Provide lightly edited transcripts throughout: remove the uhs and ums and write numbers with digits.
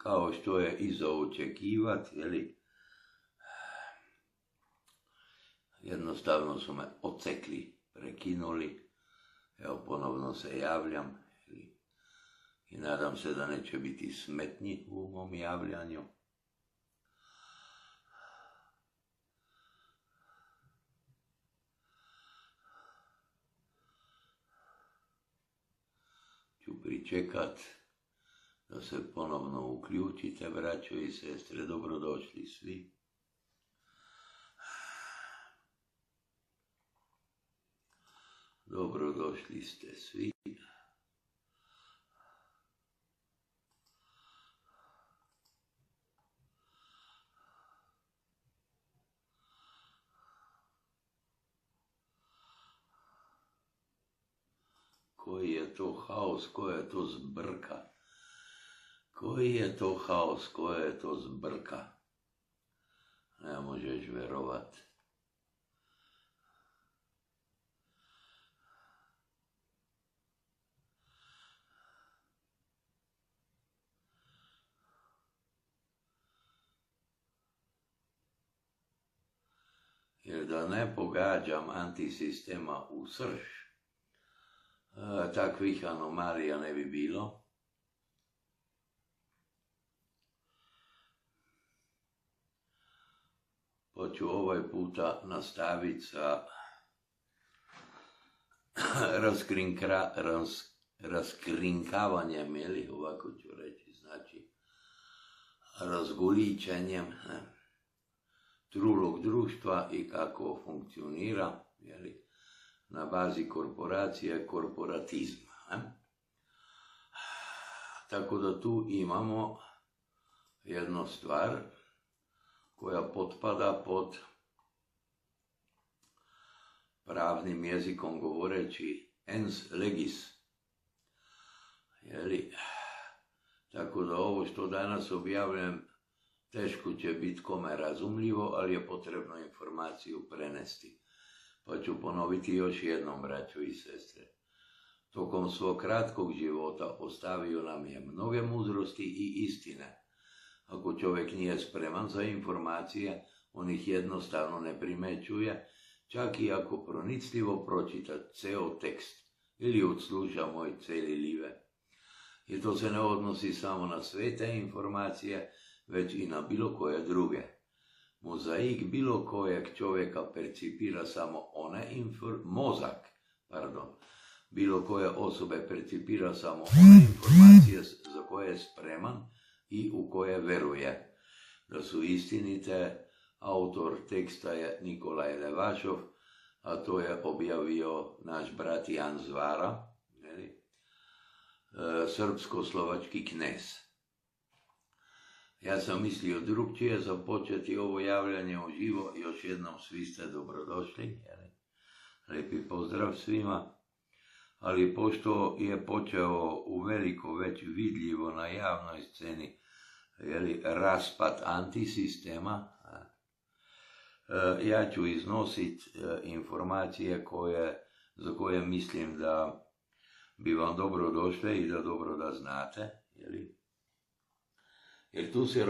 kao što je i za očekivati, jednostavno su me odsekli, prekinuli, evo ponovno se javljam i nadam se da neće biti smetnji u mom javljanju. Ću pričekat da se ponovno uključite, braćo i sestre, dobrodošli svi. Dobrodošli ste svi. Koji je to haos, koja je to zbrka? Koji je to haos, koja je to zbrka? Ne možeš verovat. Jer da ne pogađam antisistema u srž, takvih anomalija ne bi bilo. Pa ću ovaj puta nastaviti sa raskrinkavanjem, ovako ću reći, znači razgoličenjem trulog društva i kako funkcionira, na bazi korporacije, korporatizma. Tako da tu imamo jednu stvar koja potpada pod, pravnim jezikom govoreći, ens legis. Tako da ovo što danas objavljujem teško će biti kome razumljivo, ali je potrebno informaciju prenesti. Pa ću ponoviti još jednom, braćo i sestre. Tokom svog kratkog života ostavio nam je mnoge mudrosti i istine. Ako čovjek nije spreman za informacije, on ih jednostavno ne primećuje, čak i ako pronicljivo pročita ceo tekst ili odsluša moj celi live. I to se ne odnosi samo na svete informacije, već i na bilo koje druge. Mozaik bilo kojeg čovjeka percipira samo bilo koje osobe percipira samo one informacije za koje je spreman i u koje veruje. Da su istinite, autor teksta je Nikolaj Levašov, a to je objavio naš brat Jan Zvara, srpsko-slovački knez. Ja sam mislio drugčije započeti ovo javljanje uživo, još jednom svi ste dobrodošli, lijepi pozdrav svima, ali pošto je počeo u veliko već vidljivo na javnoj sceni raspad antisistema, ja ću iznositi informacije za koje mislim da bi vam dobro došle i da dobro da znate, jer tu se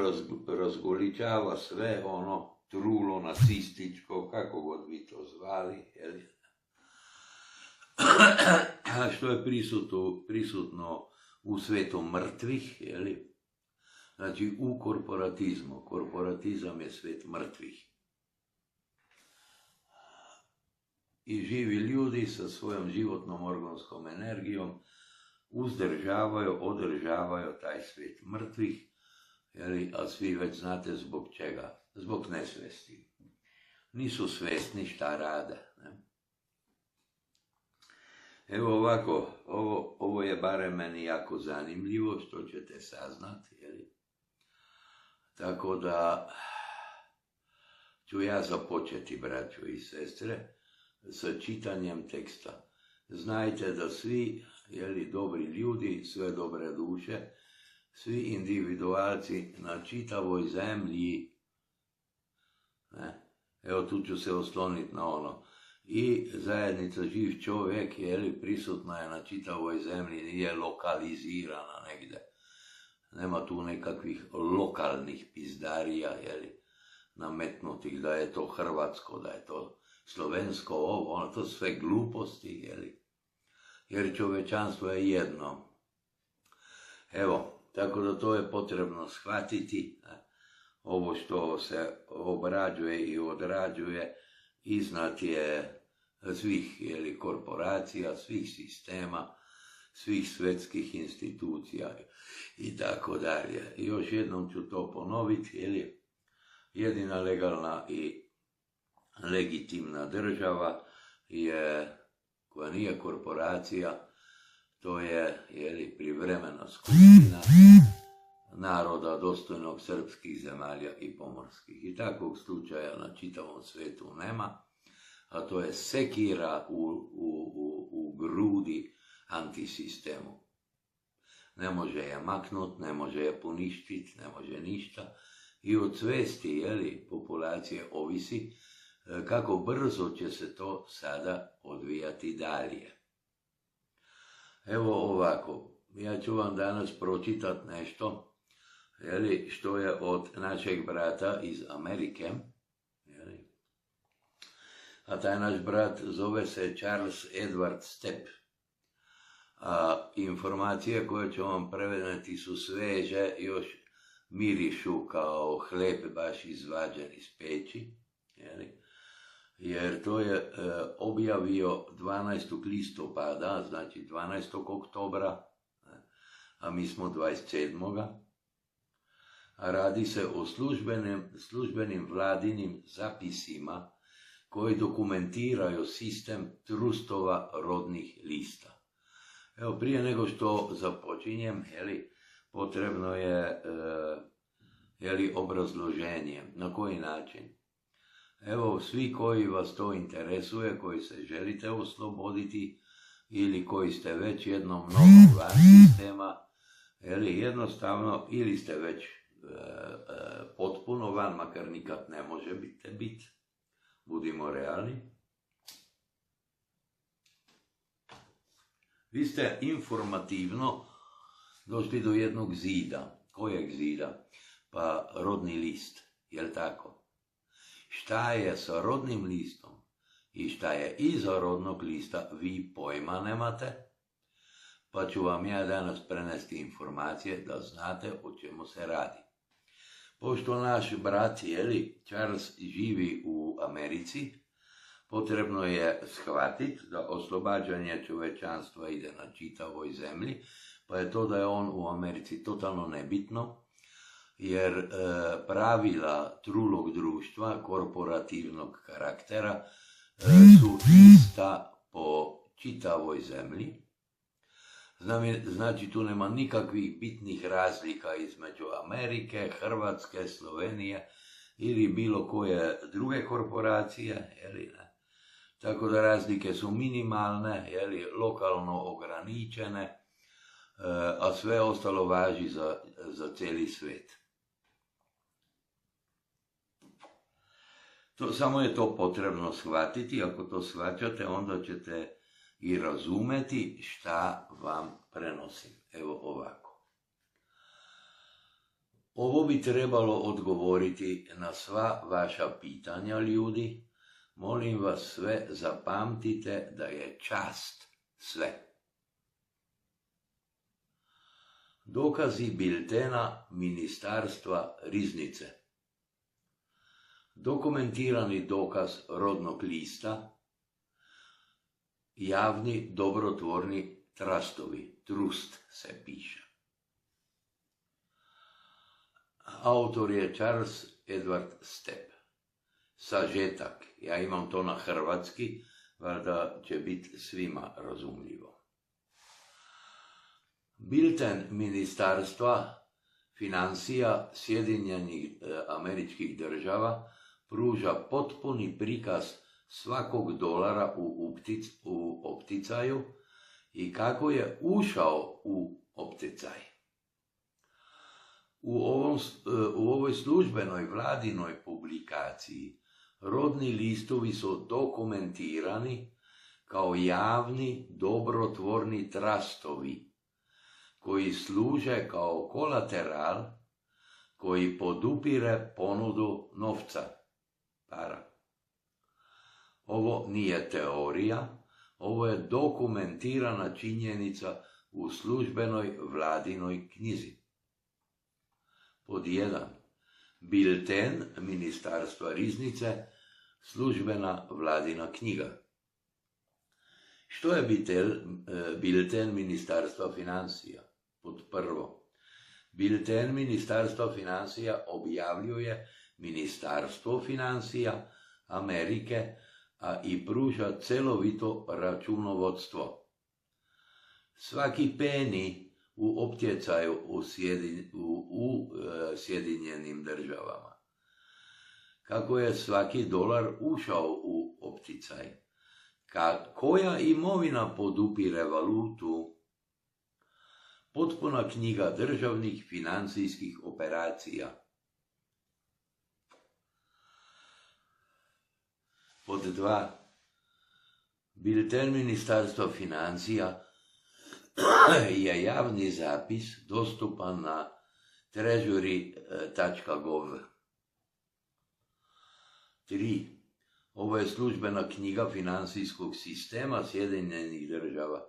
razgoličava sve ono trulo nacističko, kako god vi to zvali, što je prisutno u svetu mrtvih, znači u korporatizmu. Korporatizam je svet mrtvih. I živi ljudi sa svojom životnom organskom energijom održavaju taj svet mrtvih, a svi već znate zbog čega, zbog nesvesti. Nisu svesni šta rade. Evo ovako, ovo je barem meni jako zanimljivo, što ćete saznati, Tako da ću ja započeti, braćo i sestre, sa čitanjem teksta. Znajte da svi, dobri ljudi, sve dobre duše, svi individualci na čitavoj zemlji, evo tu ću se osloniti na ono, i zajednica živ čovjek, prisutna je na čitavoj zemlji, nije lokalizirana negdje. Nema tu nekakvih lokalnih pizdarija, jeli, nametnutih da je to hrvatsko, da je to slovensko, ono, to sve gluposti, jeli, jer čovečanstvo je jedno. Evo, tako da to je potrebno shvatiti. Ovo što se obrađuje i odrađuje iznad je svih, jeli, korporacija, svih sistema, svih svjetskih institucija i tako dalje. I još jednom ću to ponoviti, jeli, jedina legalna i legitimna država je, koja nije korporacija, to je, jeli, privremena skupina naroda dostojnog srpskih zemalja i pomorskih. I takvog slučaja na čitavom svijetu nema, a to je sekira u grudi antisistemu. Ne može je maknut, ne može je poništit, ne može ništa. I od svesti, jeli, populacije ovisi kako brzo će se to sada odvijati dalje. Evo ovako, ja ću vam danas pročitat nešto, jeli, što je od našeg brata iz Amerike, jeli. A taj naš brat zove se Charles Edward Stepp. A informacije koje ću vam prevedeti su sveže, još mirišu kao hljeb baš izvađen iz peći, jeli. Jer to je objavio 12. listopada, znači 12. oktobra, a mi smo 27. A radi se o službenim vladinim zapisima koji dokumentiraju sistem trustova rodnih lista. Evo, prije nego što započinjem, jeli, potrebno je jeli, obrazloženje. Na koji način? Evo, svi koji vas to interesuje, koji se želite osloboditi ili koji ste već jednom mnogo van sistema, jeli, jednostavno, ili ste već potpuno van, makar nikad ne može biti, budimo realni. Vi ste informativno došli do jednog zida. Kojeg zida? Pa rodni list, jel tako? Šta je sa rodnim listom i šta je iza rodnog lista, vi pojma nemate, pa ću vam ja danas prenesti informacije da znate o čemu se radi. Pošto naš brat, jeli, Charles, živi u Americi, potrebno je shvatiti da oslobađanje čovečanstva ide na čitavoj zemlji, pa je to da je on u Americi totalno nebitno, jer pravila trulog društva, korporativnog karaktera, su ista po čitavoj zemlji. Znači, tu nema nikakvih bitnih razlika između Amerike, Hrvatske, Slovenije ili bilo koje druge korporacije, jeli ne. Tako da razlike su minimalne, jeli, lokalno ograničene, a sve ostalo važi za cijeli svijet. Samo je to potrebno shvatiti. Ako to shvaćate, onda ćete i razumeti šta vam prenosim. Evo ovako. Ovo bi trebalo odgovoriti na sva vaša pitanja, ljudi. Molim vas sve, zapamtite da je čast sve. Dokazi biltena Ministarstva riznice. Dokumentirani dokaz rodnog lista, javni dobrotvorni trustovi, trust se piše. Autor je Charles Edward Stepp. Sažetak, ja imam to na hrvatski, valjda će biti svima razumljivo. Bilten Ministarstva financija Sjedinjenih Američkih Država pruža potpuni prikaz svakog dolara u opticaju i kako je ušao u opticaj. U ovoj službenoj vladinoj publikaciji rodni listovi su dokumentirani kao javni dobrotvorni trustovi. koji služe kao kolateral koji podupire ponudu novca, para. Ovo nije teorija, ovo je dokumentirana činjenica u službenoj vladinoj knjizi. Pod 1. Bilten Ministarstva riznice, službena vladina knjiga. Što je bilten Ministarstva financija? Pod 1. Bilten Ministarstva financija objavljuje Ministarstvo financija Amerike, a i pruža celovito računovodstvo. Svaki peni u optjecaju u Sjedinjenim državama. Kako je svaki dolar ušao u opticaj? Koja imovina podupire valutu? Potpuna knjiga državnih financijskih operacija. Pod 2. Bilten Ministarstva financija je javni zapis dostupan na treasury.gov. 3. Ovo je službena knjiga financijskog sistema Sjedinjenih država,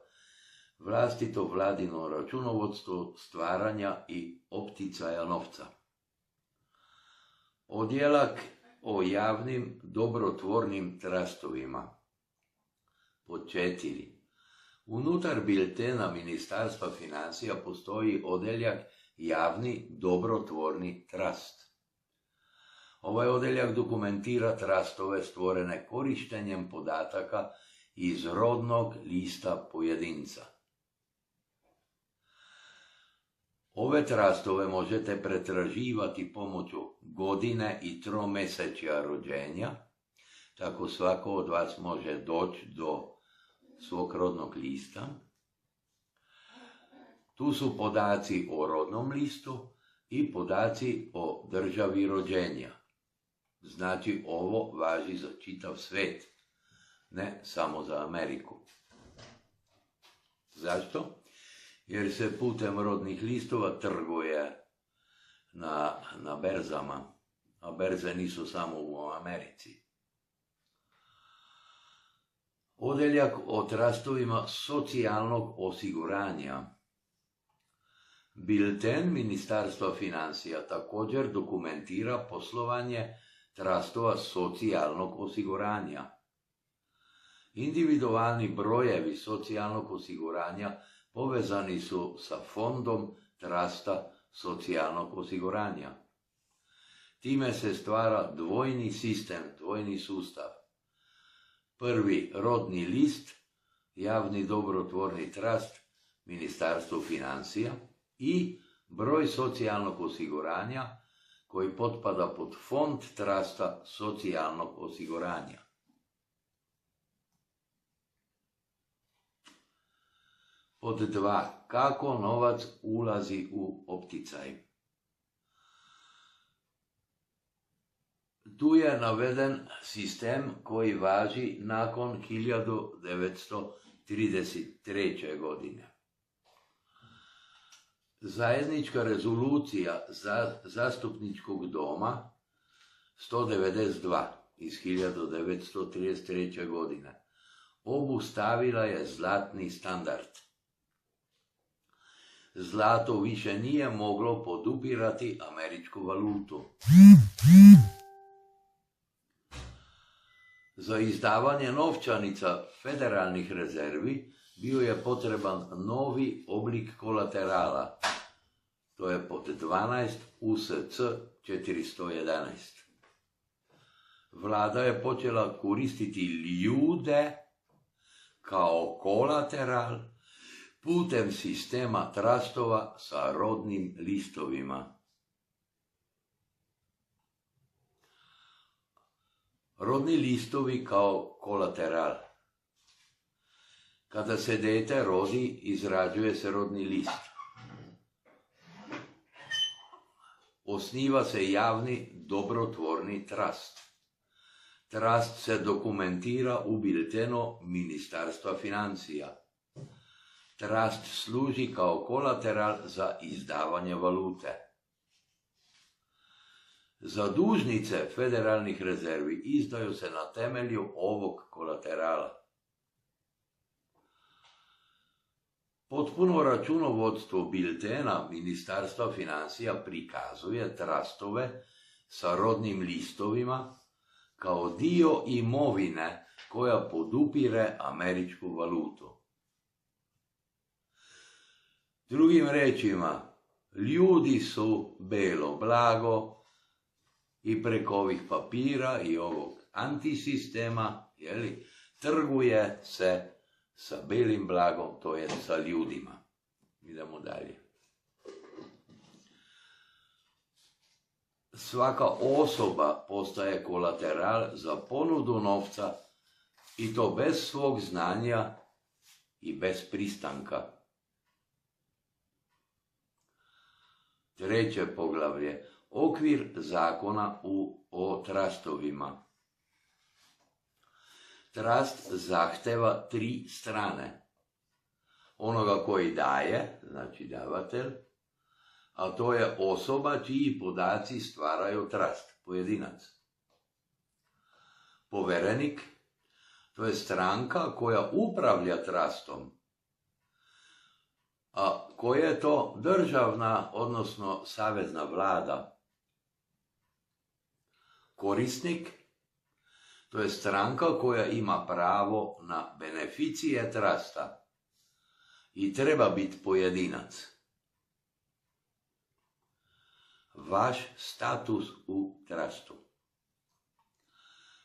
vlastito vladino računovodstvo stvaranja i opticaja novca. Odjeljak o javnim dobrotvornim trastovima. Pod 4. Unutar biltena Ministarstva financija postoji odjeljak javni dobrotvorni trast. Ovaj odjeljak dokumentira trastove stvorene korištenjem podataka iz rodnog lista pojedinca. Ove trastove možete pretraživati pomoću godine i tromjesečja rođenja, tako svako od vas može doći do svog rodnog lista. Tu su podaci o rodnom listu i podaci o državi rođenja. Znači, ovo važi za čitav svijet, ne samo za Ameriku. Zašto? Jer se putem rodnih listova trguje na berzama, a berze nisu samo u Americi. Odjeljak o trastovima socijalnog osiguranja. Bilten Ministarstva financija također dokumentira poslovanje trastova socijalnog osiguranja. Individualni brojevi socijalnog osiguranja povezani su sa fondom trasta socijalnog osiguranja. Time se stvara dvojni sistem, dvojni sustav. Prvi, rodni list, javni dobrotvorni trast, Ministarstvo financija i broj socijalnog osiguranja koji potpada pod fond trasta socijalnog osiguranja. Pod 2. Kako novac ulazi u opticaj? Tu je naveden sistem koji važi nakon 1933. godine. Zajednička rezolucija zastupničkog doma 192 iz 1933. godine obustavila je zlatni standard. Zlato više nije moglo podupirati američku valutu. Za izdavanje novčanica federalnih rezervi bio je potreban novi oblik kolaterala. To je pod 12 USC 411. Vlada je počela koristiti ljude kao kolateral putem sistema trastova sa rodnim listovima. Rodni listovi kao kolateral. Kada se dete rodi, izrađuje se rodni list. Osniva se javni dobrotvorni trast. Trast se dokumentira u biltenu Ministarstva financija. Trust služi kao kolateral za izdavanje valute. Zadužnice federalnih rezervi izdaju se na temelju ovog kolaterala. Potpuno računovodstvo biltena Ministarstva financija prikazuje trustove sa rodnim listovima kao dio imovine koja podupire američku valutu. Drugim rečima, ljudi su belo blago i preko ovih papira i ovog antisistema, trguje se sa belim blagom, to je sa ljudima. Idemo dalje. Svaka osoba postaje kolateral za ponudu novca i to bez svog znanja i bez pristanka. Treće poglavlje. Okvir zakona o trustovima. Trust zahteva 3 strane. Onoga koji daje, znači davatelj, a to je osoba čiji podaci stvaraju trust, pojedinac. Poverenik, to je stranka koja upravlja trustom. A koja je to državna, odnosno savezna vlada? Korisnik, to je stranka koja ima pravo na beneficije trusta i treba biti pojedinac. Vaš status u trustu.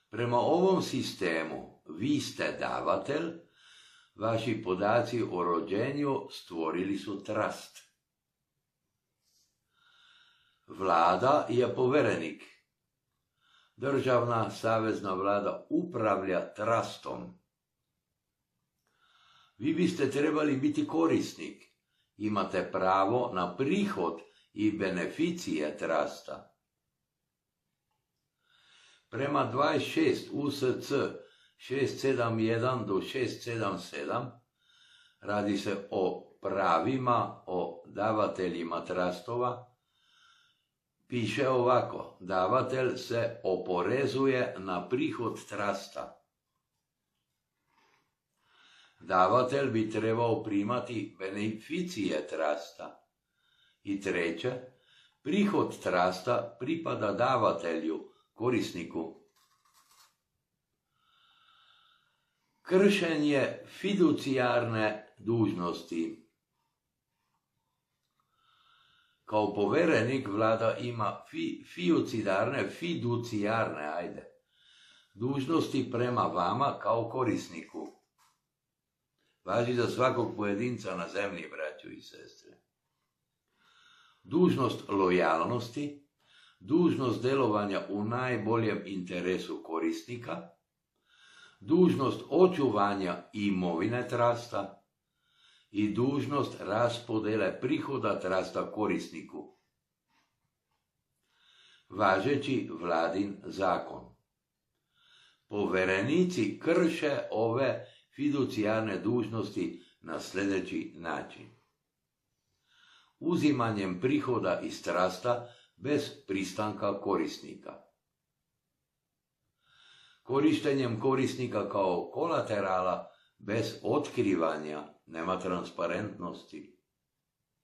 Prema ovom sistemu vi ste davatelj, vaši podaci o rođenju stvorili su trust. Vlada je poverenik. Državna savezna vlada upravlja trustom. Vi biste trebali biti korisnik. Imate pravo na prihod i beneficije trusta. Prema 26 USC 671 do 677 radi se o pravima o davateljima trustova. Piše ovako, davatelj se oporezuje na prihod trusta. Davatelj bi trebao primati beneficije trusta. I treće, prihod trusta pripada davatelju, korisniku. Kršenje fiducijarne dužnosti. Kao poverenik vlada ima fiducijarne dužnosti prema vama kao korisniku. Važi za svakog pojedinca na zemlji, braćo i sestre. Dužnost lojalnosti, dužnost delovanja u najboljem interesu korisnika, dužnost očuvanja imovine trusta i dužnost raspodele prihoda trusta korisniku. Važeći vladin zakon. Poverenici krše ove fiducijarne dužnosti na sljedeći način. Uzimanjem prihoda iz trusta bez pristanka korisnika. Korištenjem korisnika kao kolaterala bez otkrivanja, nema transparentnosti.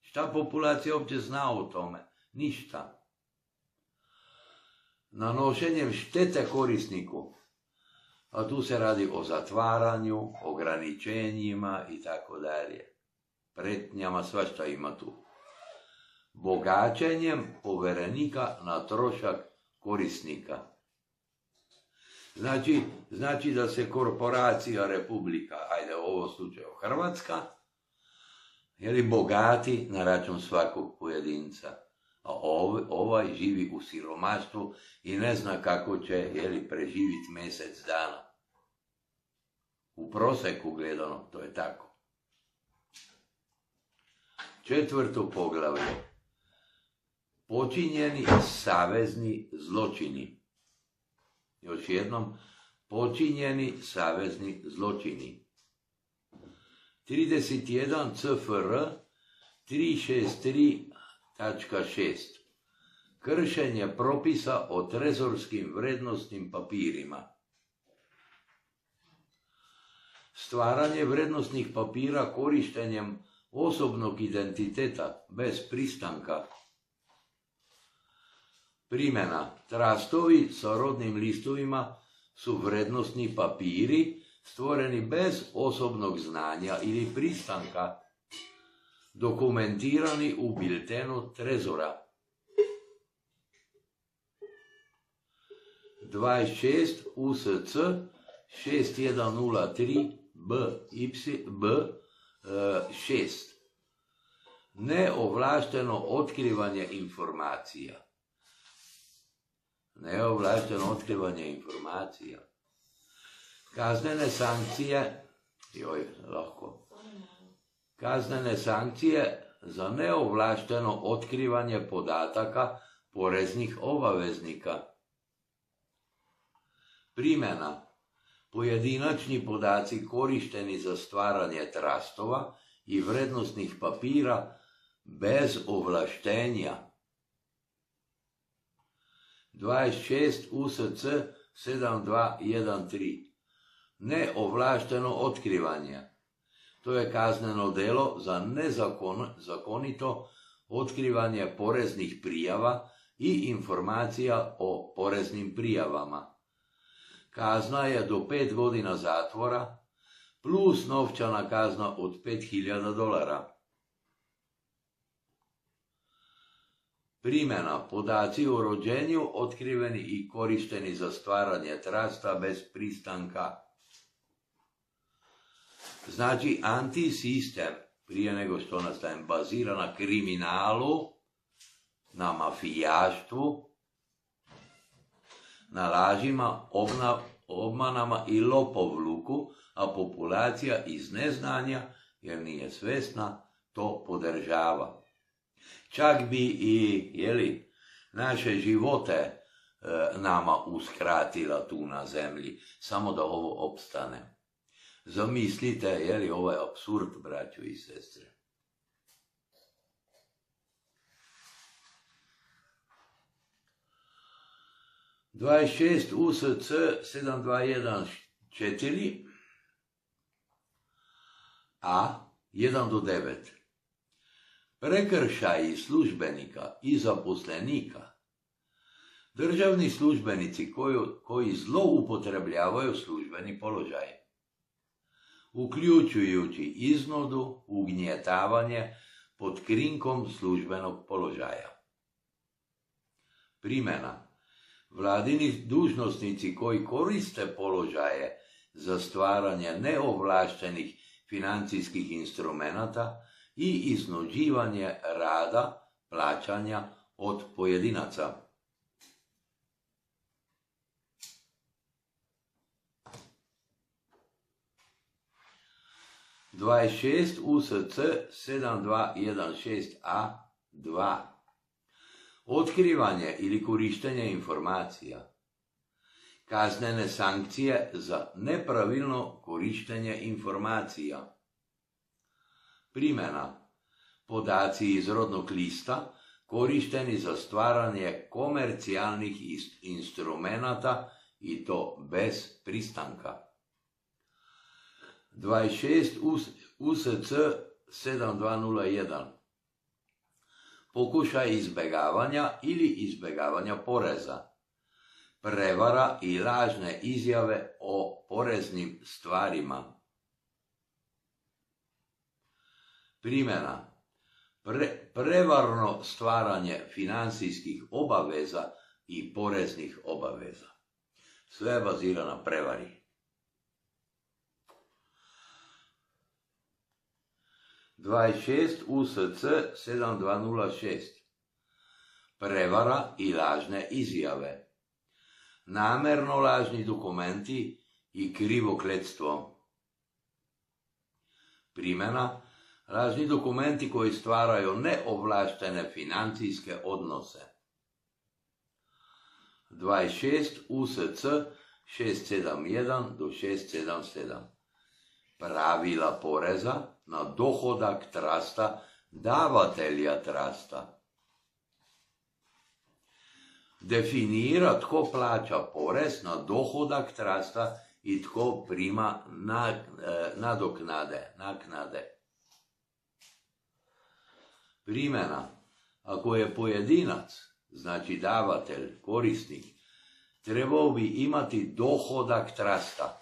Šta populacija uopće zna o tome? Ništa. Nanošenjem štete korisniku, a tu se radi o zatvaranju, ograničenjima i tako dalje. Pretnjama, svašta ima tu. Bogaćenjem poverenika na trošak korisnika. Znači da se korporacija Republika, u ovom slučaju Hrvatska, bogati na račun svakog pojedinca. A ovaj živi u siromaštvu i ne zna kako će preživjeti mjesec dana. U prosjeku gledano, to je tako. 4. poglavlje. Počinjeni savezni zločini. Još jednom, počinjeni savezni zločini. 31 CFR 363.6 kršenje propisa o trezorskim vrednostnim papirima. Stvaranje vrednostnih papira korištenjem osobnog identiteta bez pristanka. Primjena. Trastovi sa rodnim listovima su vrednostni papiri stvoreni bez osobnog znanja ili pristanka, dokumentirani u biltenu trezora. 26 USC 6103 B6. Neovlašteno otkrivanje informacija. Neovlašteno otkrivanje informacija. Kaznene sankcije, kaznene sankcije za neovlašteno otkrivanje podataka poreznih obaveznika. Primjena. Pojedinačni podaci korišteni za stvaranje trastova i vrednostnih papira bez ovlaštenja. 26 USC 7213. Neovlašteno otkrivanje. To je kazneno djelo za nezakonito otkrivanje poreznih prijava i informacija o poreznim prijavama. Kazna je do 5 godina zatvora plus novčana kazna od $5.000. Primjena. Podaci o rođenju otkriveni i korišteni za stvaranje trasta bez pristanka. Znači, antisistem, prije nego što nastajem, bazira na kriminalu, na mafijaštvu, na lažima, obmanama i lopovluku, a populacija iz neznanja, jer nije svjesna, to podržava. Čak bi i naše živote nama uskratila tu na zemlji, samo da ovo opstane. Zamislite, ovaj apsurd, braćo i sestre. (26 USC 7214) A 1-9. Prekršaji službenika i zaposlenika. Državni službenici koji zloupotrebljavaju službeni položaj, uključujući iznudu, ugnjetavanje pod krinkom službenog položaja. Primjena. Vladini dužnosnici koji koriste položaje za stvaranje neovlaštenih financijskih instrumenata i iznuđivanje rada, plaćanja od pojedinaca. (26 USC 7216A2) Otkrivanje ili korištenje informacija. Kaznene sankcije za nepravilno korištenje informacija. Primjena. Podaci iz rodnog lista korišteni za stvaranje komercijalnih instrumenata i to bez pristanka. 26 USC 7201 Pokušaj izbjegavanja ili izbjegavanja poreza, prevara i lažne izjave o poreznim stvarima. Primjena. Prevarno stvaranje financijskih obaveza i poreznih obaveza. Sve bazira na prevari. 26 USC 7206 Prevara i lažne izjave. Namerno lažni dokumenti i krivokletstvo. Primjena. Lažni dokumenti koji stvaraju neovlaštene financijske odnose. 26 USC 671 do 677 Pravila poreza na dohodak trasta davatelja trasta. Definira tko plaća porez na dohodak trasta i tko prima naknade. Primjena. Ako je pojedinac, znači davatelj, korisnik, trebao bi imati dohodak trasta.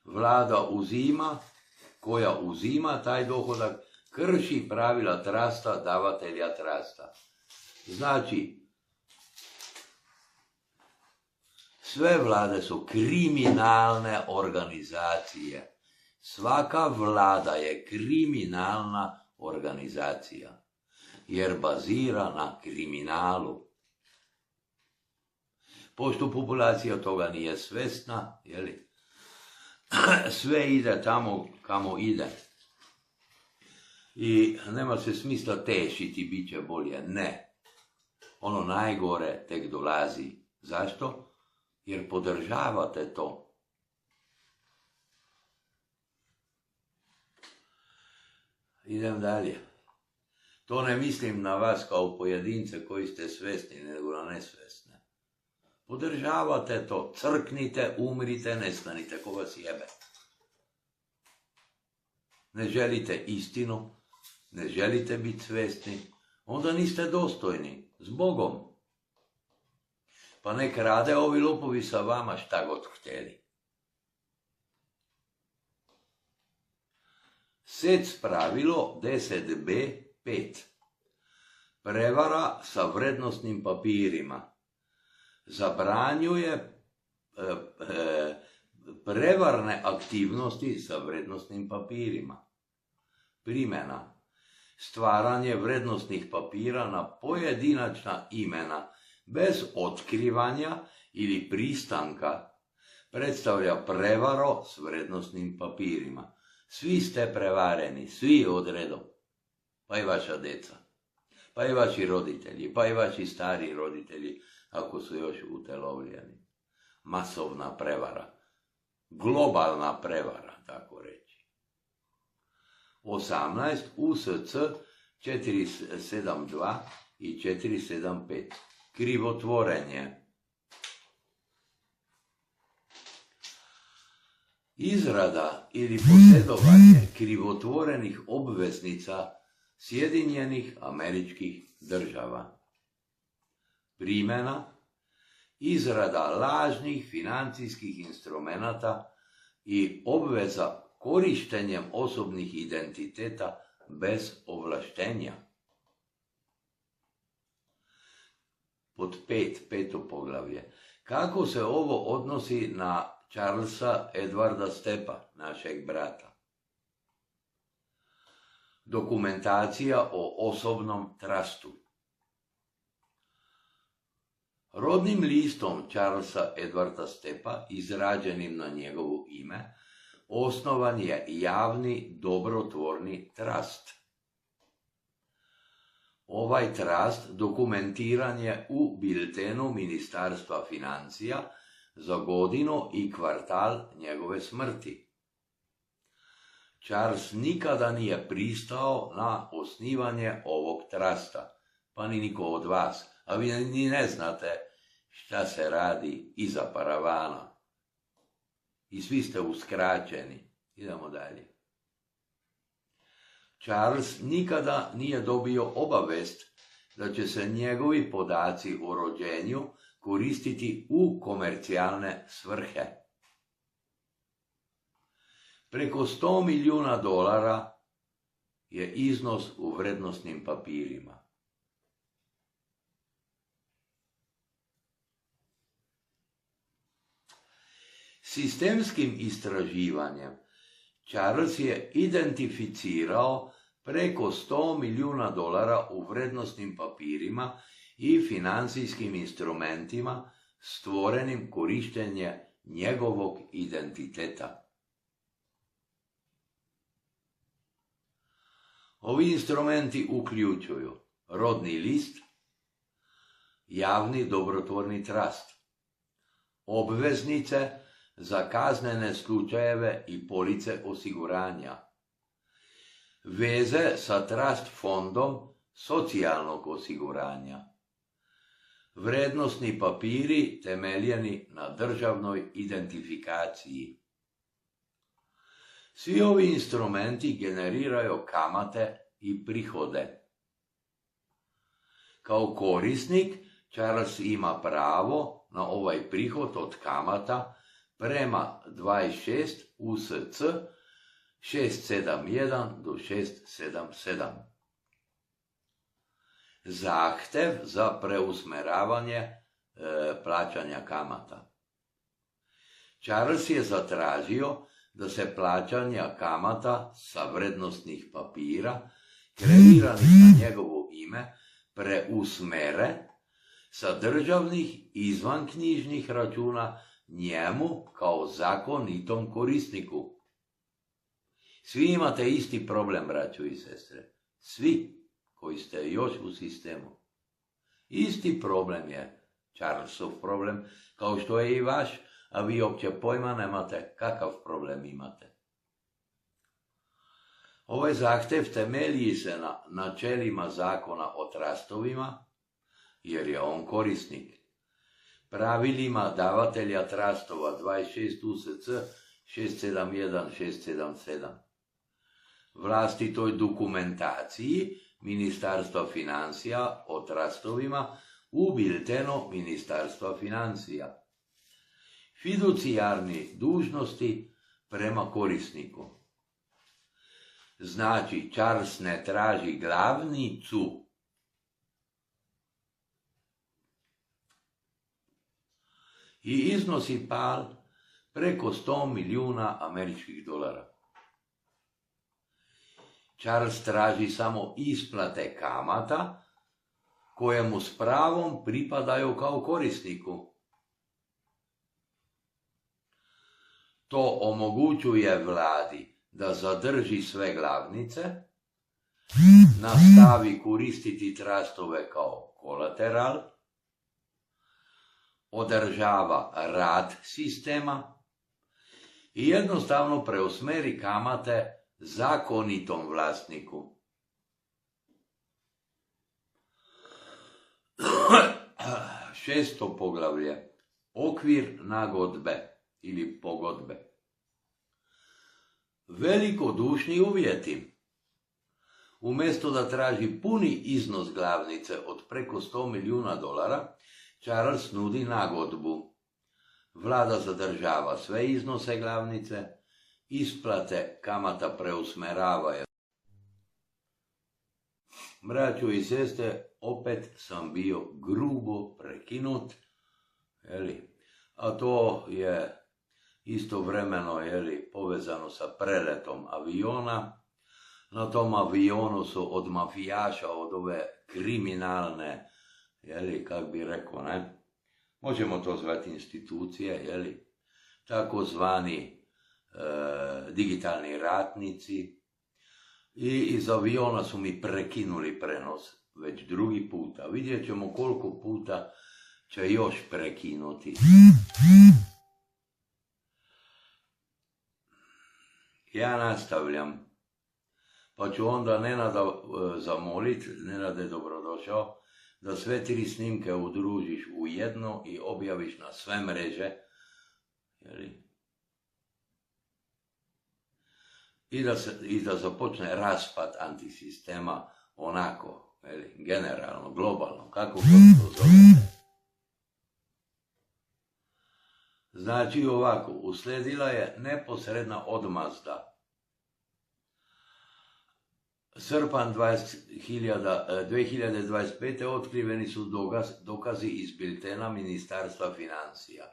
Vlada koja uzima taj dohodak, krši pravila trasta, davatelja trasta. Znači, sve vlade su kriminalne organizacije. Svaka vlada je kriminalna organizacija, jer bazira na kriminalu. Pošto populacija toga nije svjesna, sve ide tamo kamo ide. I nema se smisla tešiti, bit će bolje. Ne. Ono najgore tek dolazi. Zašto? Jer podržavate to. Idem dalje. To ne mislim na vas kao pojedince koji ste svjesni, nego na nesvjesne. Podržavate to. Crknite, umrite, nestanite, ko vas jebe. Ne želite istinu, ne želite biti svjesni, onda niste dostojni. S Bogom. Pa nek rade ovi lopovi sa vama šta god htjeli. SEC pravilo 10b5. Prevara sa vrednosnim papirima. Zabranjuje prevarne aktivnosti sa vrednosnim papirima. Primjena. Stvaranje vrednosnih papira na pojedinačna imena bez otkrivanja ili pristanka predstavlja prevaro s vrednosnim papirima. Svi ste prevareni, svi od redom. Pa i vaša deca, pa i vaši roditelji, pa i vaši stari roditelji, ako su još utelovljeni. Masovna prevara. Globalna prevara, tako reći. 18. USC 472 i 475. Krivotvorenje. Izrada ili posjedovanje krivotvorenih obveznica Sjedinjenih Američkih Država. Primjena. Izrada lažnih financijskih instrumenata i obveza korištenjem osobnih identiteta bez ovlaštenja. Pod 5. poglavlje. Kako se ovo odnosi na Charlesa Edwarda Steppa, našeg brata? Dokumentacija o osobnom trustu. Rodnim listom Charlesa Edwarda Steppa, izrađenim na njegovo ime, osnovan je javni dobrotvorni trust. Ovaj trust dokumentiran je u biltenu Ministarstva financija za godinu i kvartal njegove smrti. Charles nikada nije pristao na osnivanje ovog trusta, pa ni niko od vas, a vi ni ne znate šta se radi iza paravana. I svi ste uskraćeni. Idemo dalje. Charles nikada nije dobio obavest da će se njegovi podaci o rođenju koristiti u komercijalne svrhe. Preko $100 milijuna je iznos u vrednosnim papirima. Sistemskim istraživanjem Charles je identificirao preko $100 milijuna u vrednosnim papirima i financijskim instrumentima stvorenim korištenjem njegovog identiteta. Ovi instrumenti uključuju rodni list, javni dobrotvorni trust, obveznice za kaznene slučajeve i police osiguranja, veze sa Trust fondom socijalnog osiguranja, vrednosni papiri temeljeni na državnoj identifikaciji. Svi ovi instrumenti generiraju kamate i prihode. Kao korisnik, Charles ima pravo na ovaj prihod od kamata prema 26 USC 671 do 677. Zahtev za preusmeravanje plaćanja kamata. Charles je zatražio da se plaćanja kamata sa vrednosnih papira kreiranih na njegovo ime preusmere sa državnih izvanknjižnih računa njemu kao zakonitom korisniku. Svi imate isti problem, braćo i sestre. Svi koji ste još u sistemu. Isti problem je Charlesov problem, kao što je i vaš, a vi uopće pojma nemate kakav problem imate. Ovaj zahtev temelji se na načelima zakona o trustovima, jer je on korisnik. Pravilima davatelja trustova 26 USC 671-677. Vlastitoj dokumentaciji Ministarstva financija o trustovima u biltenu Ministarstva financija. Fiducijarni dužnosti prema korisniku. Znači, Charles ne traži glavnicu. I iznosi pal preko 100 milijuna američkih dolara. Charles traži samo isplate kamata koje mu s pravom pripadaju kao korisniku. To omogućuje vladi da zadrži sve glavnice, nastavi koristiti trustove kao kolateral, održava rad sistema i jednostavno preusmeri kamate zakonitom vlasniku. Šesto poglavlje. Okvir nagodbe ili pogodbe. Velikodušni uvjeti. Umjesto da traži puni iznos glavnice od preko 100 milijuna dolara, Charles nudi nagodbu. Vlada zadržava sve iznose glavnice, isplate kamata preusmeravaju. Braćo i sestre, opet sam bio grubo prekinut, a to je istovremeno povezano sa preletom aviona. Na tom avionu su od mafijaša, od ove kriminalne, kak bi rekao, ne? Možemo to zvati institucije, takozvani digitalni ratnici. I iz aviona su mi prekinuli prenos već drugi puta. Vidjet ćemo koliko puta će još prekinuti. Ja nastavljam. Pa ću onda Nenada zamoliti, Nenad je dobrodošao, da sve 3 snimke udružiš u jedno i objaviš na sve mreže. I da započne raspad antisistema onako, generalno, globalno, kako to zovete. Znači ovako, usledila je neposredna odmazda. Srpanj 2025. otkriveni su dokazi iz biltena Ministarstva financija.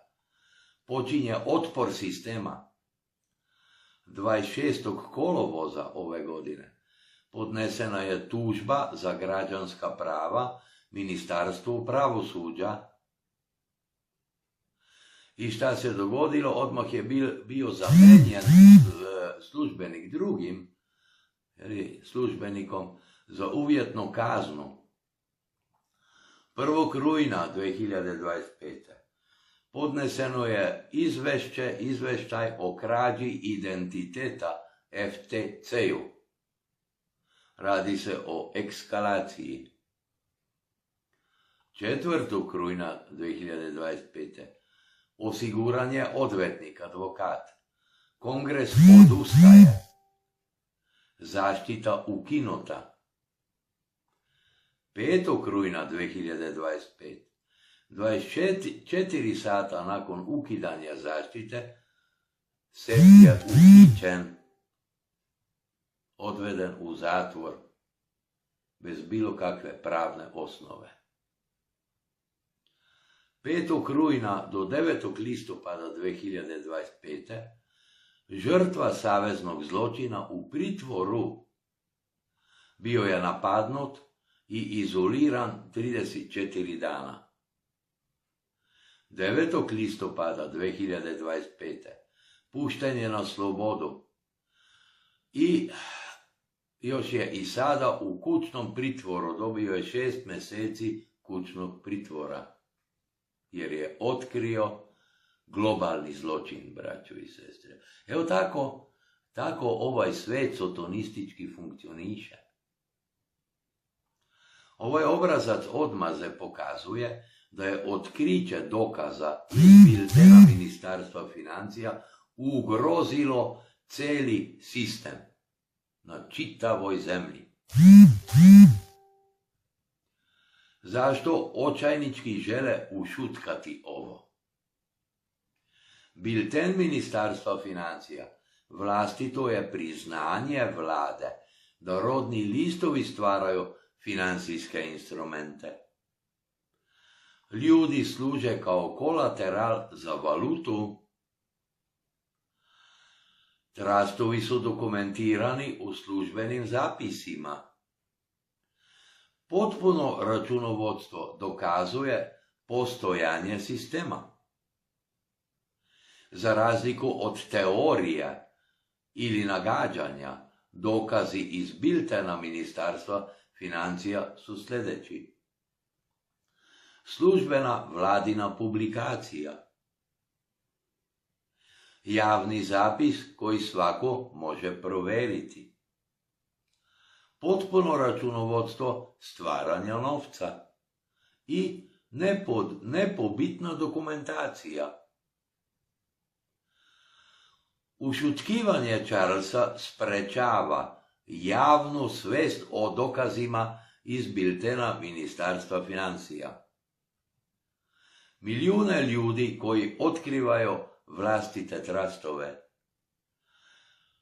Počinje otpor sistema. 26. kolovoza ove godine podnesena je tužba za građanska prava Ministarstvu pravosuđa. I šta se dogodilo? Odmah je bio zamenjen službenik drugim službenikom za uvjetnu kaznu. 1. rujna 2025. podneseno je izveštaj o krađi identiteta FTC-u. Radi se o ekskalaciji. 4. rujna 2025. Osiguranje odvetnik, advokat. Kongres odustaje. Zaštita ukinuta. 5. rujna 2025. 24 sata nakon ukidanja zaštite, Sepp je uhićen, odveden u zatvor, bez bilo kakve pravne osnove. 5. rujna do 9. listopada 2025. žrtva saveznog zločina u pritvoru bio je napadnut i izoliran 34 dana. 9. listopada 2025. pušten je na slobodu i još je i sada u kućnom pritvoru, dobio je 6 mjeseci kućnog pritvora, jer je otkrio globalni zločin, braćo i sestre. Evo tako ovaj svet sotonistički funkcioniše. Ovaj obrazac odmaze pokazuje da je otkriće dokaza iz biltena Ministarstva financija ugrozilo cijeli sistem na čitavoj zemlji. Zašto očajnički žele ušutkati ovo? Bilten Ministarstva financija vlastito je priznanje vlade da rodni listovi stvaraju financijske instrumente. Ljudi služe kao kolateral za valutu. Trustovi su dokumentirani u službenim zapisima. Potpuno računovodstvo dokazuje postojanje sistema. Za razliku od teorije ili nagađanja, dokazi iz biltena Ministarstva financija su sljedeći. Službena vladina publikacija. Javni zapis koji svako može provjeriti. Potpuno računovodstvo stvaranja novca i nepobitna dokumentacija. Ušutkivanje Charlesa sprečava javnu svest o dokazima iz biltena Ministarstva financija. Milijune ljudi koji otkrivaju vlastite trustove.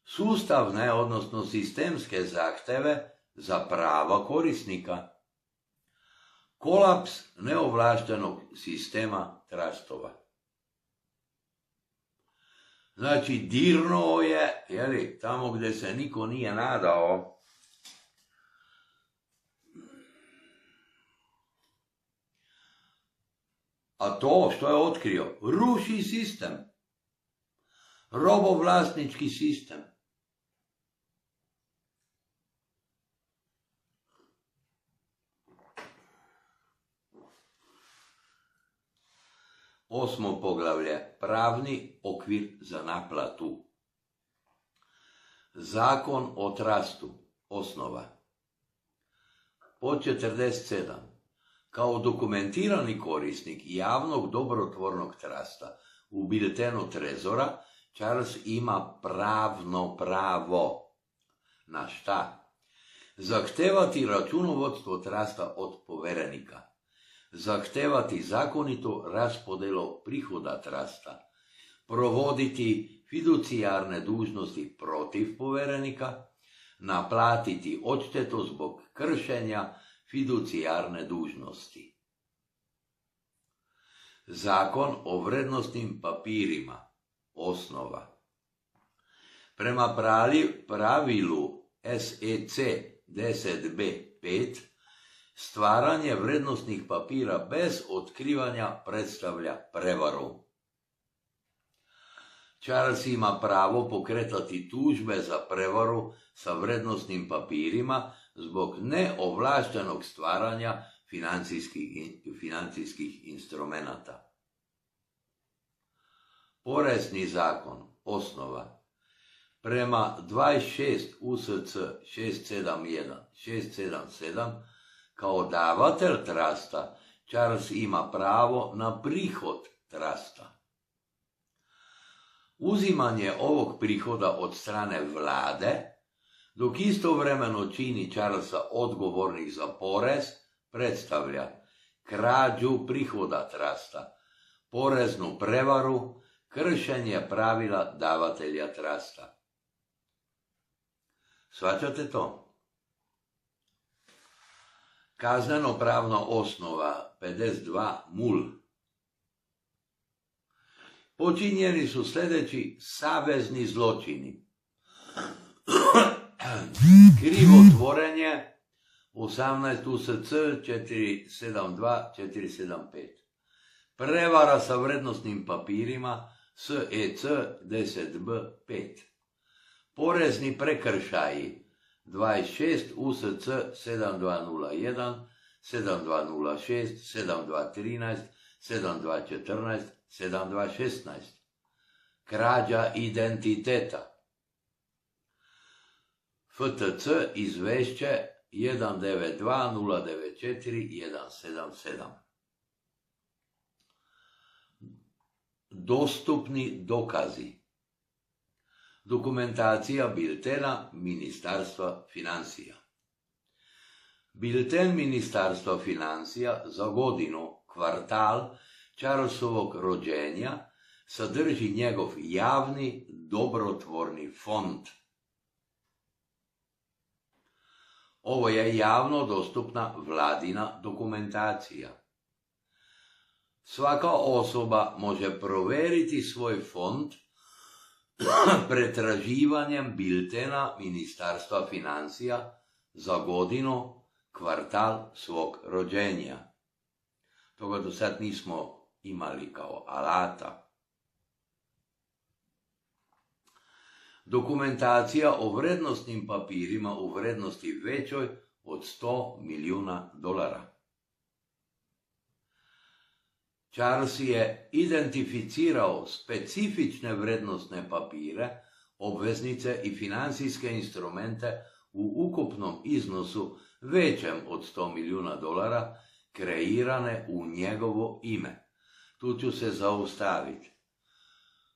Sustavne, odnosno sistemske zahteve za prava korisnika. Kolaps neovlaštenog sistema trustova. Znači, dirnuo je, tamo gdje se niko nije nadao. A to što je otkrio, ruši sistem. Robovlasnički sistem. Osmo poglavlje, pravni okvir za naplatu. Zakon o trustu, osnova. Pod 47. Kao dokumentirani korisnik javnog dobrotvornog trusta u biltenu trezora, Charles ima pravno pravo. Na šta? Zahtevati računovodstvo trusta od poverenika. Zahtevati zakonito raspodjelu prihoda trusta. Provoditi fiducijarne dužnosti protiv poverenika. Naplatiti odštetu zbog kršenja fiducijarne dužnosti. Zakon o vrednosnim papirima. Osnova. Prema pravilu SEC 10b5, stvaranje vrednosnih papira bez otkrivanja predstavlja prevaru. Charles ima pravo pokretati tužbe za prevaru sa vrednosnim papirima zbog neovlaštenog stvaranja financijskih instrumenata. Porezni zakon, osnova. Prema 26 USC 677 kao davatelj trasta, Charles ima pravo na prihod trasta. Uzimanje ovog prihoda od strane vlade, dok istovremeno čini Charlesa odgovornih za porez, predstavlja krađu prihoda trasta, poreznu prevaru, kršenje pravila davatelja trasta. Shvaćate to? Kazneno-pravna osnova 52 mul. Počinjeni su sljedeći savezni zločini. Krivotvorenje 18 USC 472-475. Prevara sa vrednosnim papirima SEC 10B5. Porezni prekršaji 26 USC 7201, 7206, 7213, 7214, 7216. Krađa identiteta. FTC izvešće 192094-177. Dostupni dokazi. Dokumentacija biltena Ministarstva financija. Bilten Ministarstva financija za godinu, kvartal Charlesovog rođenja sadrži njegov javni dobrotvorni fond. Ovo je javno dostupna vladina dokumentacija. Svaka osoba može provjeriti svoj fond pretraživanjem biltena Ministarstva financija za godinu, kvartal svog rođenja. Toga do sad nismo imali kao alata. Dokumentacija o vrednostnim papirima u vrednosti većoj od $100 milijuna. Charles je identificirao specifične vrednostne papire, obveznice i financijske instrumente u ukupnom iznosu većem od $100 milijuna kreirane u njegovo ime. Tu ću se zaustaviti.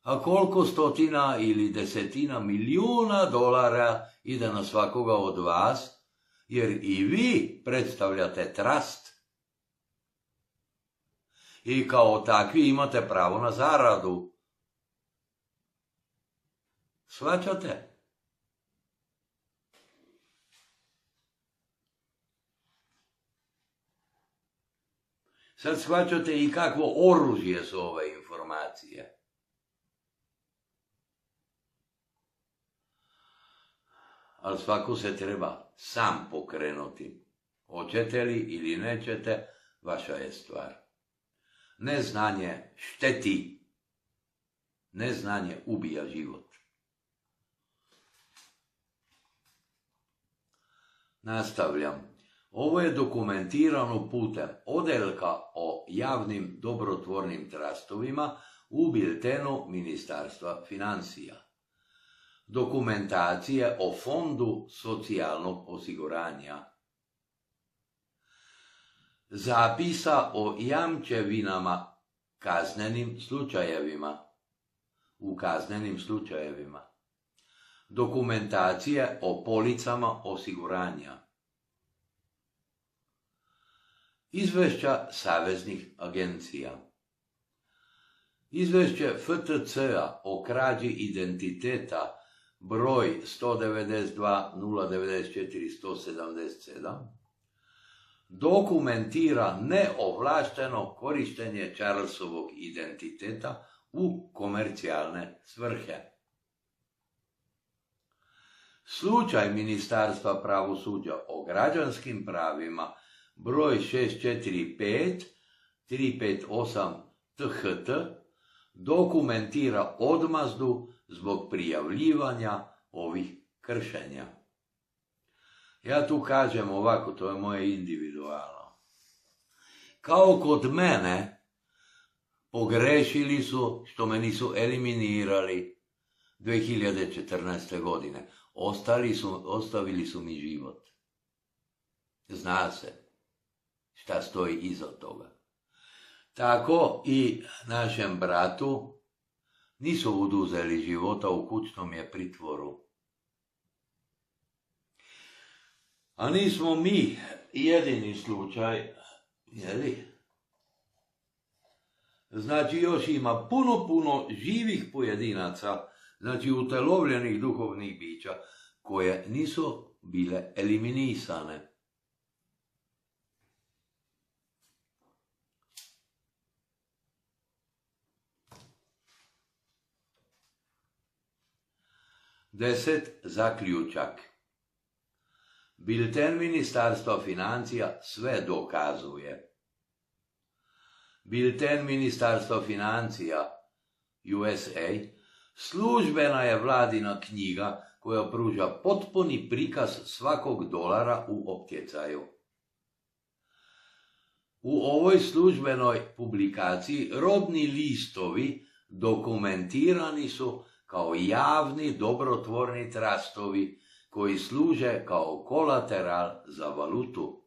A koliko stotina ili desetina milijuna dolara ide na svakoga od vas, jer i vi predstavljate trust. I kao takvi imate pravo na zaradu. Shvaćate? Sad shvaćate i kakvo oružje su ove informacije. Ali svako se treba sam pokrenuti. Hoćete li ili nećete, vaša je stvar. Neznanje šteti. Neznanje ubija život. Nastavljam. Ovo je dokumentirano putem odeljka o javnim dobrotvornim trastovima u biltenu Ministarstva financija. Dokumentacije o Fondu socijalnog osiguranja. Zapisa o jamčevinama u kaznenim slučajevima. Dokumentacije o policama osiguranja. Izvješća saveznih agencija. Izvješće FTC-a o krađi identiteta broj 192-094-177 dokumentira neovlašteno korištenje Charlesovog identiteta u komercijalne svrhe. Slučaj Ministarstva pravosuđa o građanskim pravima broj 645-358 THT dokumentira odmazdu zbog prijavljivanja ovih kršenja. Ja tu kažem ovako, to je moje individualno. Kao kod mene, pogrešili su što me nisu eliminirali 2014. godine. Ostavili su mi život. Zna se šta stoji iza toga. Tako i našem bratu nisu oduzeli života, u kućnom je pritvoru. A nismo mi jedini slučaj, jeli? Znači još ima puno živih pojedinaca, znači utelovljenih duhovnih bića, koje nisu bile eliminisane. Zaključak. Bilten Ministarstva financija sve dokazuje. Bilten Ministarstva financija USA službena je vladina knjiga koja pruža potpuni prikaz svakog dolara u optjecaju. U ovoj službenoj publikaciji rodni listovi dokumentirani su kao javni dobrotvorni trastovi koji služe kao kolateral za valutu.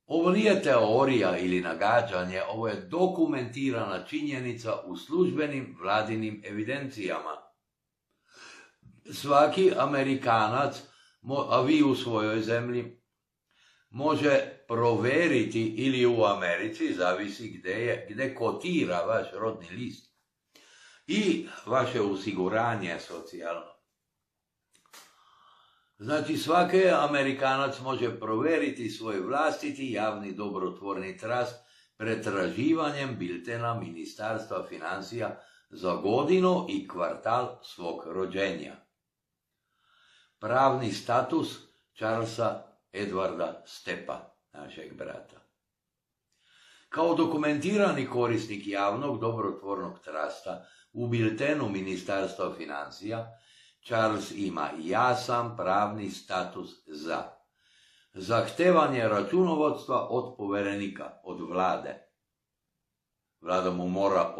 Ovo nije teorija ili nagađanje, ovo je dokumentirana činjenica u službenim vladinim evidencijama. Svaki Amerikanac, a vi u svojoj zemlji, može proveriti, ili u Americi, zavisi gdje kotira vaš rodni list i vaše osiguranje socijalno. Znači svaki Amerikanac može proveriti svoj vlastiti javni dobrotvorni trast pretraživanjem biltena Ministarstva financija za godinu i kvartal svog rođenja. Pravni status Charlesa Edwarda Steppa, našeg brata. Kao dokumentirani korisnik javnog dobrotvornog trasta u biltenu Ministarstva financija, Charles ima jasan pravni status za zahtevanje računovodstva od poverenika, od vlade. Vlada mu mora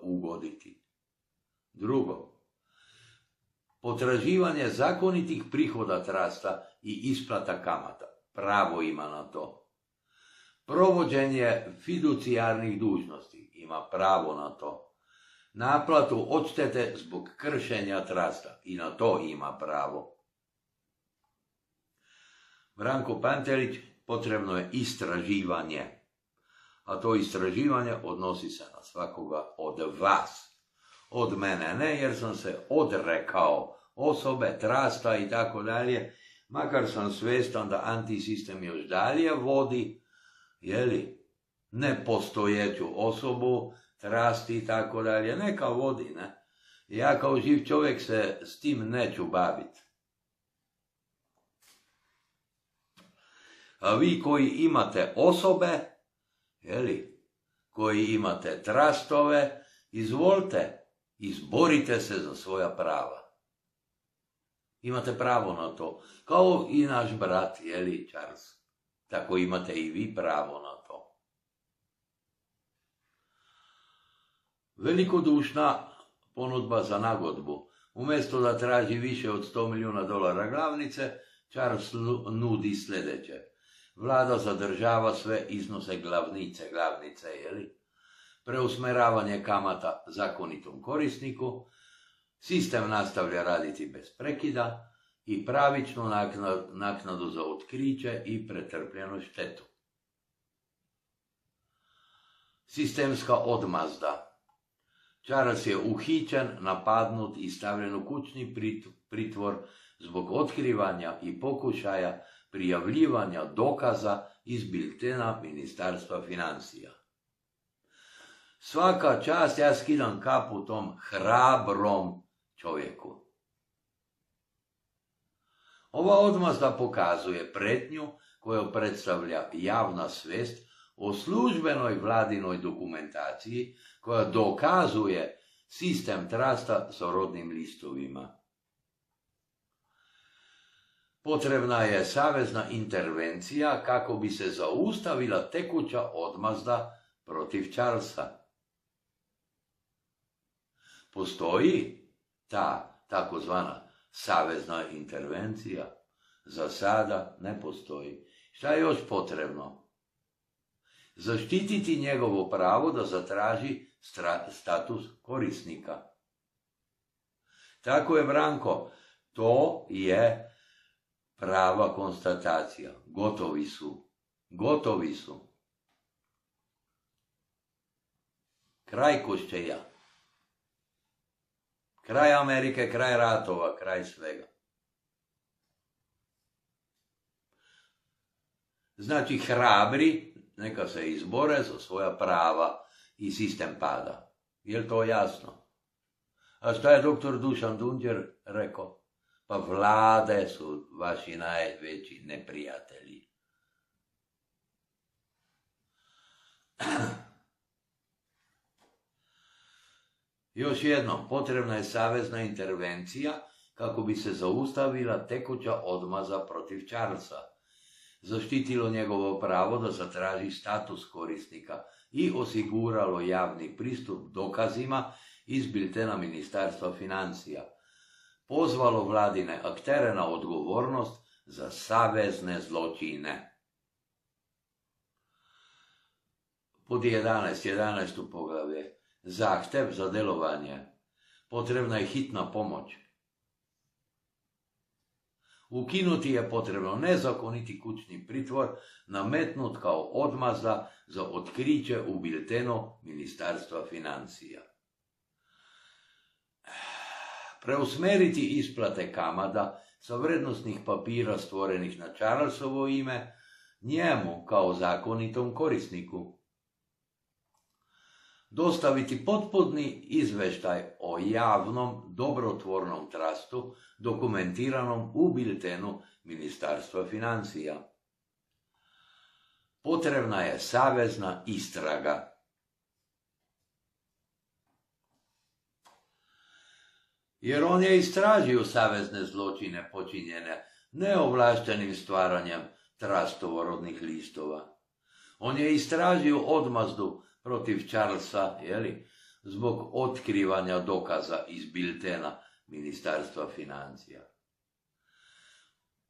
ugoditi. Drugo, potraživanje zakonitih prihoda trasta i isplata kamata. Pravo ima na to. Provođenje fiducijarnih dužnosti. Ima pravo na to. Naplatu odštete zbog kršenja trasta. I na to ima pravo. Branko Pantelić, potrebno je istraživanje. A to istraživanje odnosi se na svakoga od vas. Od mene ne, jer sam se odrekao osobe, trasta i tako dalje, makar sam svjestan da antisistem još dalje vodi, nepostojeću osobu, trast i tako dalje, neka vodi, ne. Ja kao živ čovjek se s tim neću baviti. A vi koji imate osobe, koji imate trastove, izvolite, izborite se za svoja prava. Imate pravo na to. Kao i naš brat, Charles. Tako imate i vi pravo na to. Velikodušna ponudba za nagodbu. Umjesto da traži više od $100 milijuna glavnice, Charles nudi sljedeće. Vlada zadržava sve iznose glavnice, preusmeravanje kamata zakonitom korisniku, sistem nastavlja raditi bez prekida i pravičnu naknadu za otkriće i pretrpljenu štetu. Sistemska odmazda. Charles je uhićen, napadnut i stavljen u kućni pritvor zbog otkrivanja i pokušaja prijavljivanja dokaza iz biltena Ministarstva financija. Svaka čast, ja skidam kapu tom hrabrom čovjeku. Ova odmazda pokazuje pretnju koju predstavlja javna svijest o službenoj vladinoj dokumentaciji koja dokazuje sistem trasta sa rodnim listovima. Potrebna je savezna intervencija kako bi se zaustavila tekuća odmazda protiv Charlesa. Postoji ta takozvana savezna intervencija? Za sada ne postoji. Šta je još potrebno? Zaštititi njegovo pravo da zatraži status korisnika. Tako je, Branko, to je prava konstatacija. Gotovi su. Gotovi su. Kraj košćeja. Kraj Amerike, kraj ratova, kraj svega. Znači, hrabri neka se izbore za svoja prava i sistem pada. Je li to jasno? A šta je doktor Dušan Dunđer rekao? Pa vlade su vaši najveći neprijatelji. Još jednom, potrebna je savezna intervencija kako bi se zaustavila tekuća odmaza protiv Charlesa, zaštitilo njegovo pravo da zatraži status korisnika i osiguralo javni pristup dokazima iz biltena Ministarstva financija, pozvalo vladine aktere na odgovornost za savezne zločine. Pod 11. poglavlje. Zahtev za delovanje. Potrebna je hitna pomoć. Ukinuti je potrebno nezakoniti kućni pritvor nametnut kao odmazda za otkriće u biltenu Ministarstva financija. Preusmeriti isplate kamata sa vrednosnih papira stvorenih na Charlesovo ime njemu kao zakonitom korisniku. Dostaviti potpuni izveštaj o javnom dobrotvornom trustu dokumentiranom u biltenu Ministarstva financija. Potrebna je savezna istraga. Jer on je istražio savezne zločine počinjene neovlaštenim stvaranjem trustovorodnih listova. On je istražio odmazdu protiv Charlesa, zbog otkrivanja dokaza iz biltena Ministarstva financija.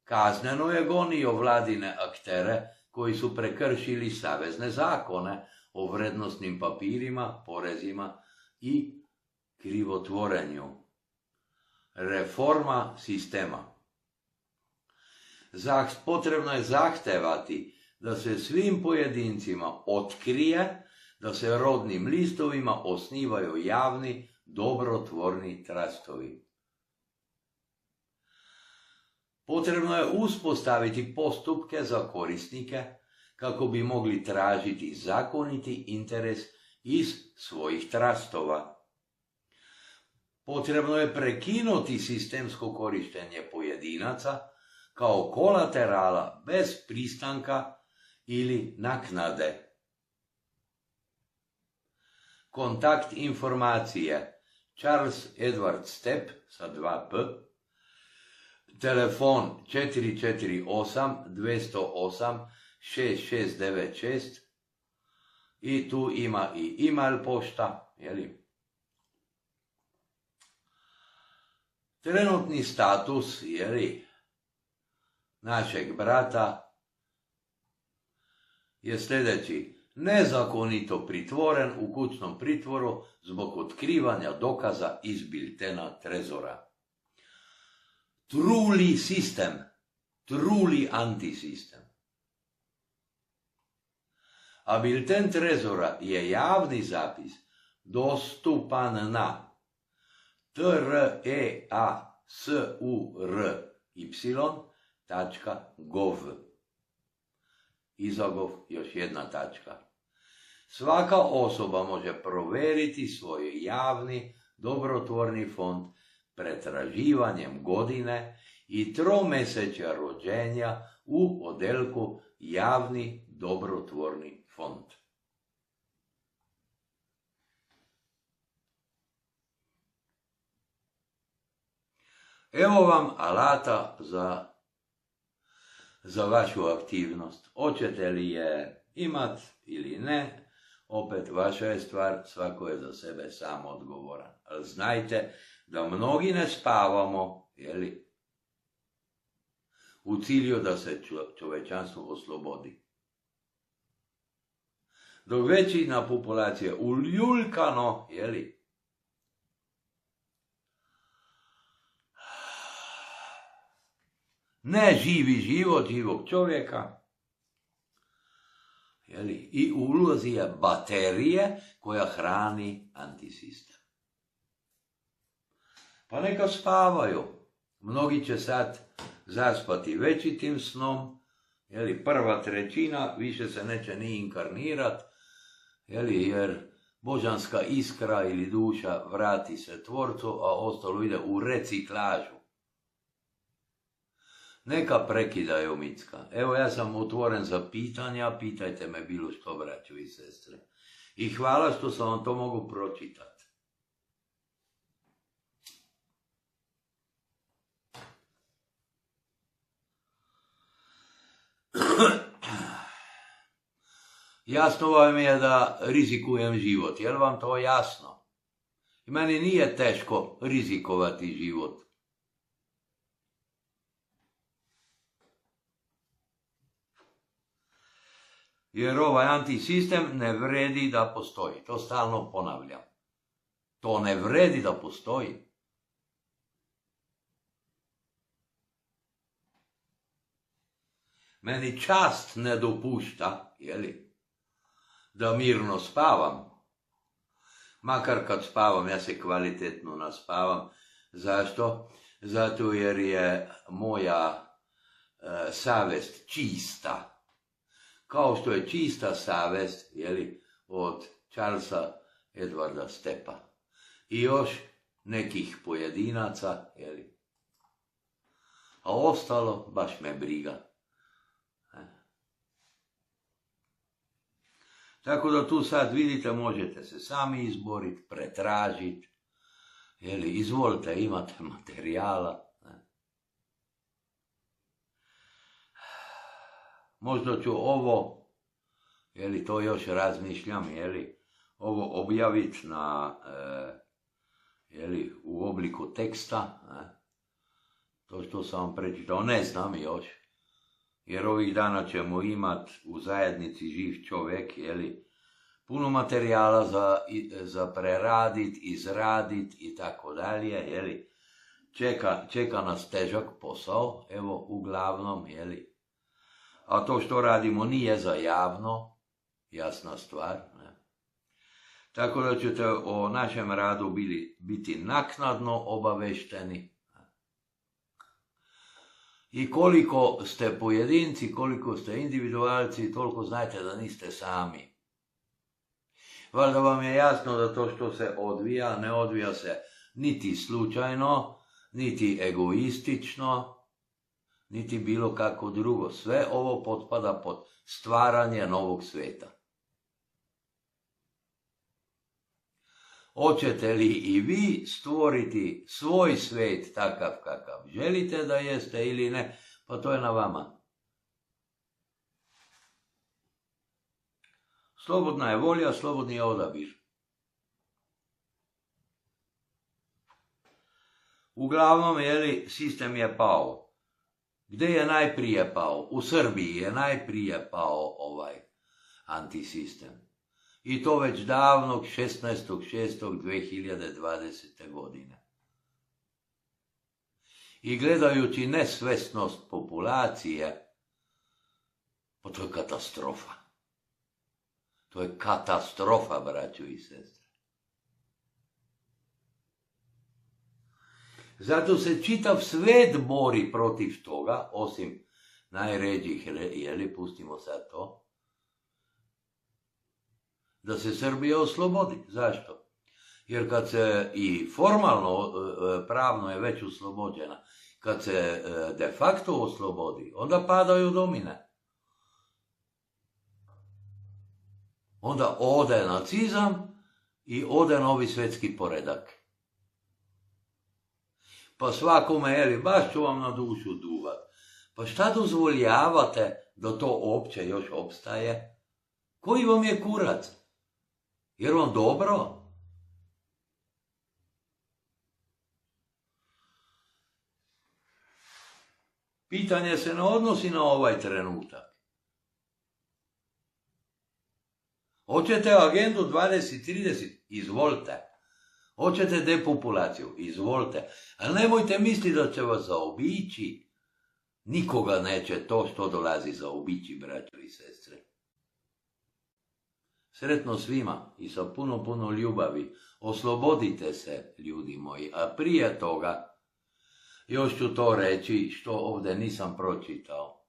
Kazneno je gonio vladine aktere koji su prekršili savezne zakone o vrednosnim papirima, porezima i krivotvorenju. Reforma sistema. Potrebno je zahtevati da se svim pojedincima otkrije da se rodnim listovima osnivaju javni dobrotvorni trustovi. Potrebno je uspostaviti postupke za korisnike kako bi mogli tražiti zakoniti interes iz svojih trustova. Potrebno je prekinuti sistemsko korištenje pojedinaca kao kolaterala bez pristanka ili naknade. Kontakt informacije Charles Edward Stepp sa 2P, telefon 448 208 6696 i tu ima i email pošta, Trenutni status, našeg brata je sljedeći. Nezakonito pritvoren u kućnom pritvoru zbog otkrivanja dokaza iz biltena Trezora. Truli sistem, truli antisistem. A bilten Trezora je javni zapis dostupan na treasury.gov. Izagov još jedna tačka. Svaka osoba može provjeriti svoj javni dobrotvorni fond pretraživanjem godine i tromjesečja rođenja u odjelku javni dobrotvorni fond. Evo vam alata za vašu aktivnost. Hoćete li je imat ili ne, Opet, vaša je stvar, svako je za sebe sam odgovoran. Ali znajte da mnogi ne spavamo, jeli, u cilju da se čovečanstvo oslobodi. Dok većina populacije uljuljkano, jeli, ne živi život živog čovjeka, jeli, i u ulozi je baterije koja hrani antisistem. Pa neka spavaju. Mnogi će sad zaspati većitim snom, jeli, prva trećina više se neće ni inkarnirat, jeli, jer božanska iskra ili duša vrati se tvorcu, a ostalo ide u reciklažu. Neka prekidaju Micka. Evo, ja sam otvoren za pitanja, pitajte me bilo što, braćo i sestre. I hvala što sam vam to mogu pročitati. Jasno vam je da rizikujem život, je li vam to jasno? I meni nije teško rizikovati život. Jer ovaj antisistem ne vredi da postoji. To stalno ponavljam. To ne vredi da postoji. Meni čast ne dopušta, jeli, da mirno spavam. Makar kad spavam, ja se kvalitetno naspavam. Zašto? Zato jer je moja savest čista. Kao što je čista savest, jeli, od Charlesa Edwarda Steppa. I još nekih pojedinaca, jeli. A ostalo baš me briga. Tako da tu sad vidite, možete se sami izboriti, pretražiti, jeli, izvolite, imate materijala. Možda ću ovo, jeli, to još razmišljam, jeli, ovo objaviti na, jeli, u obliku teksta, to što sam vam prečitao, ne znam još, jer ovih dana ćemo imati u zajednici Živ čovjek, jeli, puno materijala za preradit, izradit i tako dalje, jeli, čeka nas težak posao, evo, uglavnom, jeli. A to što radimo nije za javno, jasna stvar. Ne? Tako da ćete o našem radu biti naknadno obavešteni. I koliko ste pojedinci, koliko ste individualci, toliko znajte da niste sami. Valjda vam je jasno da to što se odvija, ne odvija se niti slučajno, niti egoistično, niti bilo kako drugo. Sve ovo potpada pod stvaranje novog sveta. Hoćete li i vi stvoriti svoj svijet takav kakav želite da jeste ili ne, pa to je na vama. Slobodna je volja, slobodni je odabir. Uglavnom, jeli, sistem je pao. Gdje je najprije pao? U Srbiji je najprije pao ovaj antisistem. I to već davnog 16.6.2020. godine. I gledajući nesvesnost populacije, pa to je katastrofa. To je katastrofa, braćo i sestre. Zato se čitav svet bori protiv toga, osim najređih, jeli, pustimo sad to, da se Srbija oslobodi. Zašto? Jer kad se i formalno, pravno je već oslobođena, kad se de facto oslobodi, onda padaju domine. Onda ode nacizam i ode novi svjetski poredak. Pa svakome, jeli, baš ću vam na dušu duvat. Pa šta dozvoljavate da to opće još opstaje? Koji vam je kurac? Jer vam dobro? Pitanje se ne odnosi na ovaj trenutak. Hoćete agendu 2030? Izvolite. Hoćete depopulaciju? Izvolite. Ali nemojte misliti da će vas zaobići. Nikoga neće to što dolazi zaobići, braćo i sestre. Sretno svima i sa puno ljubavi. Oslobodite se, ljudi moji. A prije toga, još ću to reći što ovdje nisam pročitao.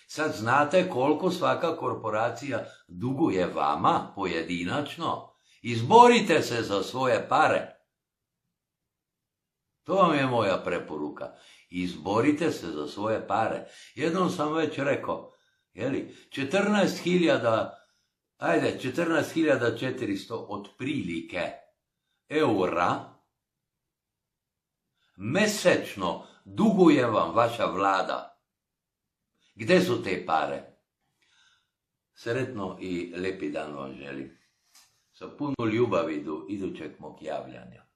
Sad znate koliko svaka korporacija duguje vama pojedinačno? Izborite se za svoje pare. To vam je moja preporuka. Izborite se za svoje pare. Jednom sam već rekao, 14.400 otprilike eura mesečno duguje vam vaša vlada. Gdje su te pare? Sretno i lijepi dan vam želim. Sa puno ljubavi do idućeg mog javljanja.